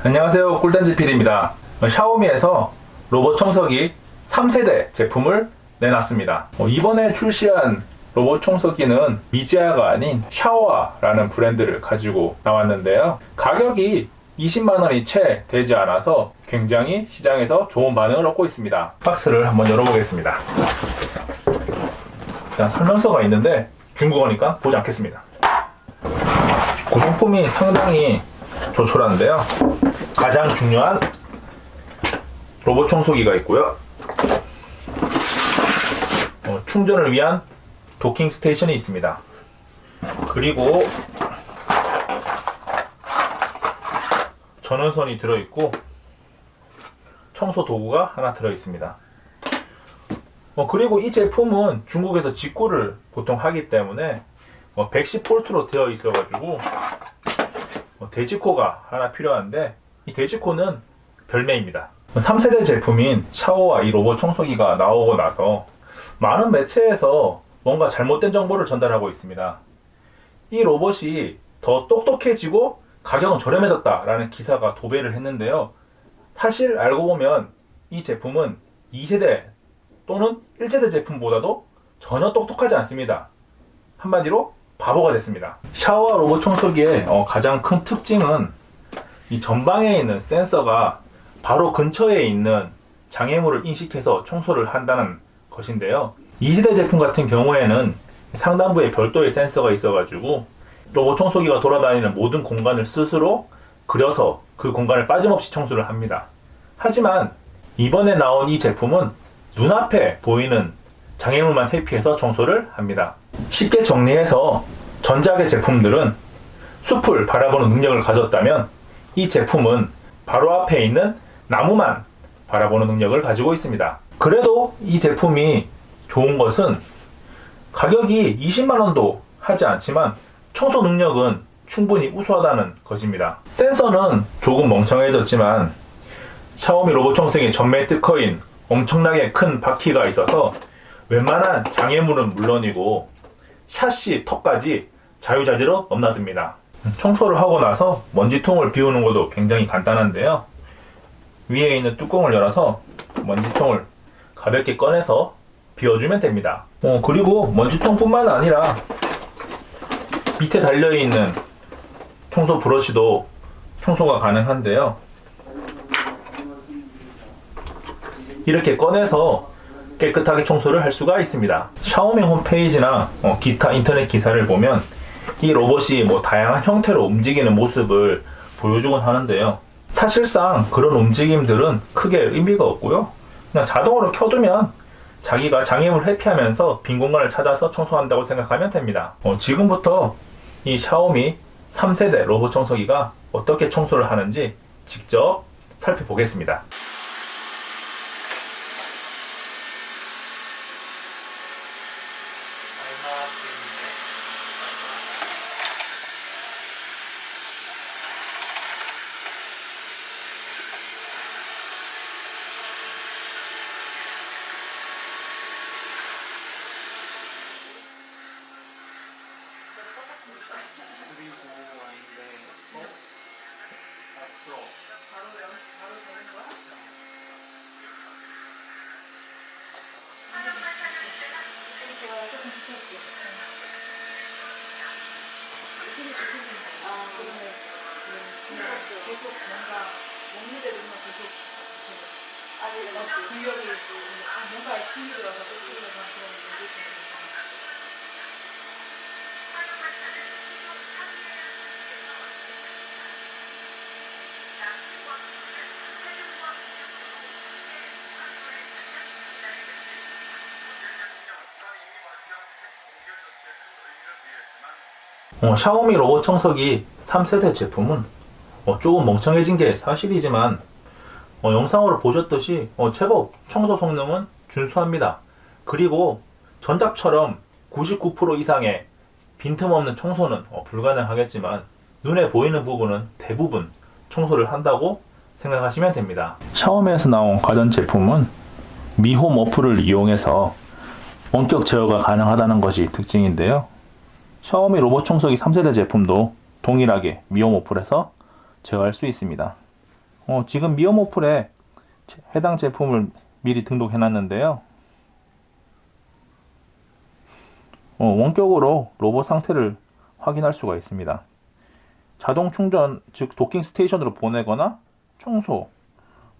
안녕하세요, 꿀단지 PD입니다. 샤오미에서 로봇 청소기 3세대 제품을 내놨습니다. 이번에 출시한 로봇 청소기는 미지아가 아닌 샤오아라는 브랜드를 가지고 나왔는데요. 가격이 20만원이 채 되지 않아서 굉장히 시장에서 좋은 반응을 얻고 있습니다. 박스를 한번 열어보겠습니다. 일단 설명서가 있는데 중국어니까 보지 않겠습니다. 구성품이 상당히 조촐한데요. 가장 중요한 로봇 청소기가 있고요. 충전을 위한 도킹 스테이션이 있습니다. 그리고 전원선이 들어있고 청소 도구가 하나 들어있습니다. 그리고 이 제품은 중국에서 직구를 보통 하기 때문에 110V로 되어 있어가지고 대지코가 하나 필요한데, 이 대지코는 별매입니다. 3세대 제품인 샤오와 이 로봇 청소기가 나오고 나서 많은 매체에서 뭔가 잘못된 정보를 전달하고 있습니다. 이 로봇이 더 똑똑해지고 가격은 저렴해졌다라는 기사가 도배를 했는데요. 사실 알고 보면 이 제품은 2세대 또는 1세대 제품보다도 전혀 똑똑하지 않습니다. 한마디로 바보가 됐습니다. 샤오와 로봇 청소기의 가장 큰 특징은 이 전방에 있는 센서가 바로 근처에 있는 장애물을 인식해서 청소를 한다는 것인데요. 2세대 제품 같은 경우에는 상단부에 별도의 센서가 있어가지고 로봇 청소기가 돌아다니는 모든 공간을 스스로 그려서 그 공간을 빠짐없이 청소를 합니다. 하지만 이번에 나온 이 제품은 눈앞에 보이는 장애물만 회피해서 청소를 합니다. 쉽게 정리해서 전작의 제품들은 숲을 바라보는 능력을 가졌다면 이 제품은 바로 앞에 있는 나무만 바라보는 능력을 가지고 있습니다. 그래도 이 제품이 좋은 것은 가격이 20만원도 하지 않지만 청소 능력은 충분히 우수하다는 것입니다. 센서는 조금 멍청해졌지만 샤오미 로봇 청소기 전면 특허인 엄청나게 큰 바퀴가 있어서 웬만한 장애물은 물론이고 샤시 턱까지 자유자재로 넘나듭니다. 청소를 하고 나서 먼지통을 비우는 것도 굉장히 간단한데요. 위에 있는 뚜껑을 열어서 먼지통을 가볍게 꺼내서 비워주면 됩니다. 그리고 먼지통뿐만 아니라 밑에 달려있는 청소 브러쉬도 청소가 가능한데요. 이렇게 꺼내서 깨끗하게 청소를 할 수가 있습니다. 샤오미 홈페이지나 기타 인터넷 기사를 보면 이 로봇이 다양한 형태로 움직이는 모습을 보여주곤 하는데요. 사실상 그런 움직임들은 크게 의미가 없고요. 그냥 자동으로 켜두면 자기가 장애물 회피하면서 빈 공간을 찾아서 청소한다고 생각하면 됩니다. 지금부터 이 샤오미 3세대 로봇 청소기가 어떻게 청소를 하는지 직접 살펴보겠습니다. 조금 붙였지. 그러면 계속 뭔가 먹는데도 그냥 계속 아직 근력이 뭔가에 힘이 들어서 그런 문제점이 있어요. 샤오미 로봇 청소기 3세대 제품은 조금 멍청해진 게 사실이지만 영상으로 보셨듯이 제법 청소 성능은 준수합니다. 그리고 전작처럼 99% 이상의 빈틈없는 청소는 불가능하겠지만 눈에 보이는 부분은 대부분 청소를 한다고 생각하시면 됩니다. 샤오미에서 나온 가전제품은 미홈 어플을 이용해서 원격 제어가 가능하다는 것이 특징인데요. 샤오미 로봇 청소기 3세대 제품도 동일하게 미홈 어플에서 제어할 수 있습니다. 지금 미어모플에 해당 제품을 미리 등록해 놨는데요. 원격으로 로봇 상태를 확인할 수가 있습니다. 자동 충전, 즉 도킹 스테이션으로 보내거나 청소,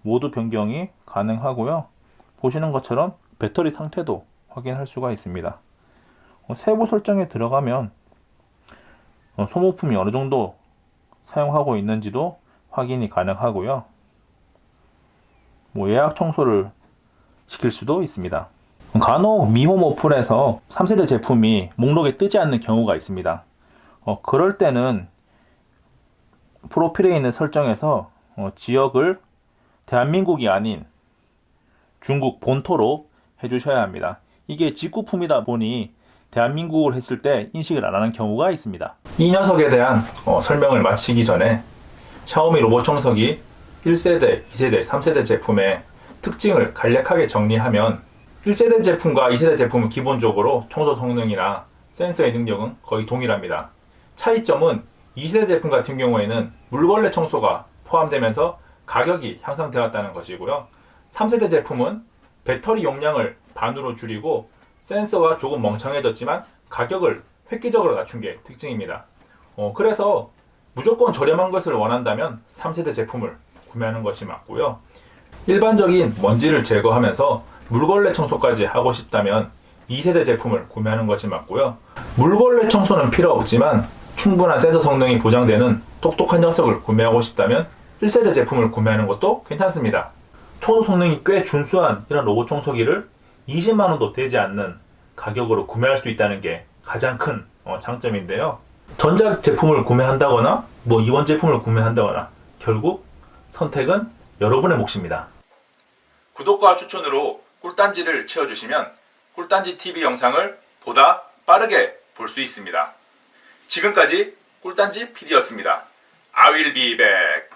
모두 변경이 가능하고요. 보시는 것처럼 배터리 상태도 확인할 수가 있습니다. 세부 설정에 들어가면 소모품이 어느 정도 사용하고 있는지도 확인이 가능하고요. 예약 청소를 시킬 수도 있습니다. 간혹 미홈 어플에서 3세대 제품이 목록에 뜨지 않는 경우가 있습니다. 그럴 때는 프로필에 있는 설정에서 지역을 대한민국이 아닌 중국 본토로 해주셔야 합니다. 이게 직구품이다 보니 대한민국을 했을 때 인식을 안 하는 경우가 있습니다. 이 녀석에 대한 설명을 마치기 전에 샤오미 로봇 청소기 1세대, 2세대, 3세대 제품의 특징을 간략하게 정리하면 1세대 제품과 2세대 제품은 기본적으로 청소 성능이나 센서의 능력은 거의 동일합니다. 차이점은 2세대 제품 같은 경우에는 물걸레 청소가 포함되면서 가격이 향상되었다는 것이고요. 3세대 제품은 배터리 용량을 반으로 줄이고 센서가 조금 멍청해졌지만 가격을 획기적으로 낮춘 게 특징입니다. 그래서 무조건 저렴한 것을 원한다면 3세대 제품을 구매하는 것이 맞고요. 일반적인 먼지를 제거하면서 물걸레 청소까지 하고 싶다면 2세대 제품을 구매하는 것이 맞고요. 물걸레 청소는 필요 없지만 충분한 센서 성능이 보장되는 똑똑한 녀석을 구매하고 싶다면 1세대 제품을 구매하는 것도 괜찮습니다. 청소 성능이 꽤 준수한 이런 로봇 청소기를 20만원도 되지 않는 가격으로 구매할 수 있다는 게 가장 큰 장점인데요. 전작 제품을 구매한다거나 이번 제품을 구매한다거나 결국 선택은 여러분의 몫입니다. 구독과 추천으로 꿀단지를 채워주시면 꿀단지 TV 영상을 보다 빠르게 볼 수 있습니다. 지금까지 꿀단지 PD였습니다. I will be back.